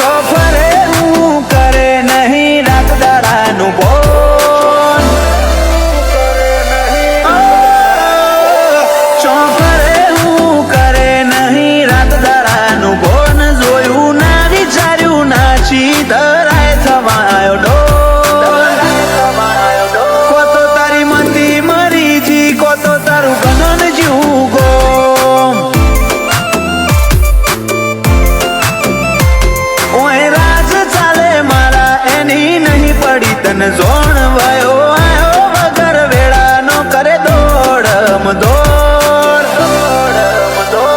ચોફરે હું કરે નહીં રાત દાડાનું બોન ચોફરે હું કરે નહીં રાત દાડાનું બોન જોયું ના વિચાર્યું નાચી ધરાય થવાયો ડોલ કોતો તારી મંદી મરી જી કોતો તારું ગનન જીવું ગોમ ઓય રાજ ચાલે મારા એની નહીં પડી તને જોણ વયો આયો વગર વેળાનો કરે દોડમ દોડ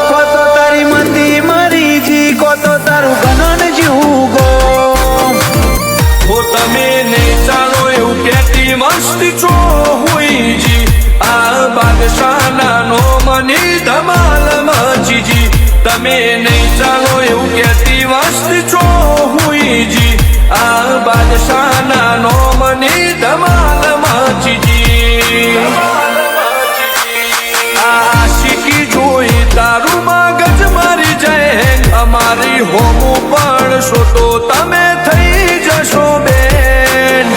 કોતો તારી મંદી મરી જી કોતો તારું ગનન જીવું ગોમ હો તમે નહીં ચાલો એવું કેતી મસ્તી છો હુઈ જી આ બાદશાહના નો મની ધમાલ મચીજી તમે નહીં ચાલો એવું કેતી મસ્તી છો હુઈ જી આ બાદશાહના નો મની ધમાલ મચીજી આશિકી જોઈ તારું મગજ મારી જાય અમારી હોમું પડશો તો તમે થઈ જશો બેન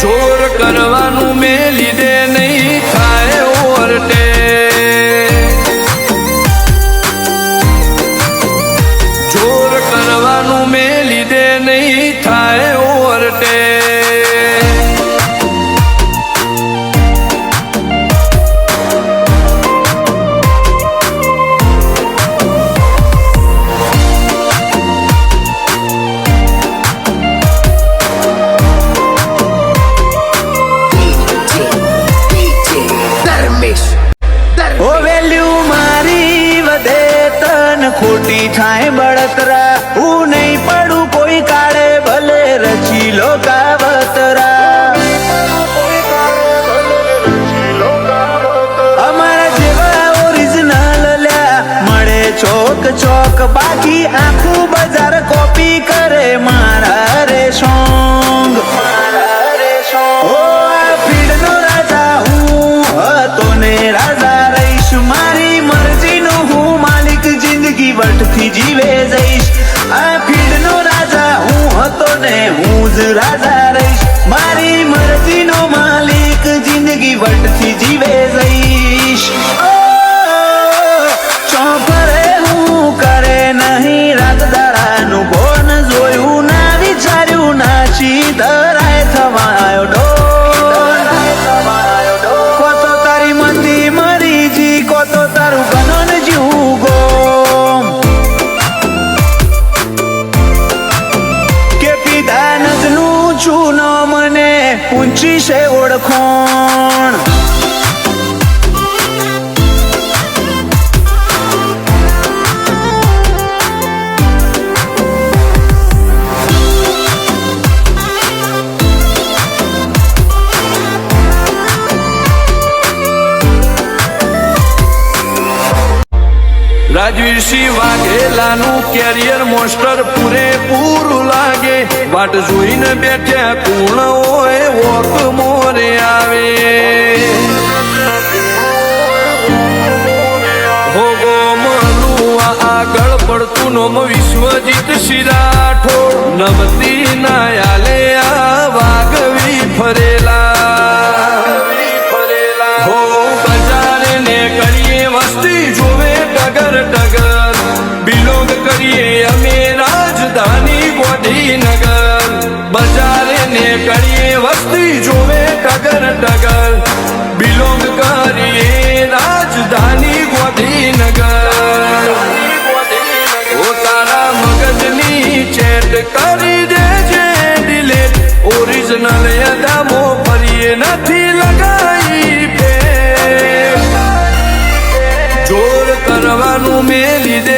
જોર કરવાનું મેં લીધે નહીં થાય ઓરટે જોર કરવાનું મેં લીધે નહીં થાય ઓરટે ઓ વેલ્યુ મારી વધે તન ખોટી થાય બળતરા હું નહીં પડું કોઈ કાળે ભલે રચી લો કાવતરા અમારા જેવા ઓરિજિનલ લ્યા મળે ચોક ચોક બાકી આખું બજાર કોપી કરે મારા રે સોંગ ઓ આ ફીડનો રાજા હું હતો ને રાજા રહીશ મારી મરજીનો હું માલિક જિંદગી વટથી જીવે જઈશ આ ફીડનો રાજા હું હતો ને હું જ રાજા રહીશ મારી મરજીનો માલિક જિંદગી વટથી જીવે જઈશ ચોફરે હું કરે નહીં રાત દાડાનું બોન જોયું ના વિચાર્યું નાચી ધરાય થવાયો ડોલ કોતો તારી મંદી મરી જી કોતો તારું ગનન જીવું ગોમ કે પીધા નજનું છું ન મને ઊંચી છે ઓળખોણ રાજવીરસિંહ વાઘેલાનું કેરિયર મોસ્ટર પૂરેપૂરું લાગે વાટ જોઈને બેઠ્યા કુણ હોય વોક મોરે આવે હો ગોમનું આગળ પડતું નોમ વિશ્વજીત સિરાઠોડ નમતી ના આલે આ વાઘવી ફરેલા હો બજારે ને કરીએ વસ્તી જોવે ટગર ટગર બિલોંગ કરીએ અમે રાજધાની ગોધીનગર બજારે ને કરીએ વસ્તી જોવે ટગર ટગર બિલોંગ કરીએ રાજધાની ગોધીનગર ઓ તારા મગજની ચેટ કરી દેજે ડિલેટ ઓરિજિનલ યદામો ફરીએ નથી લગાઈ જોર કરવાનું મેં લીધે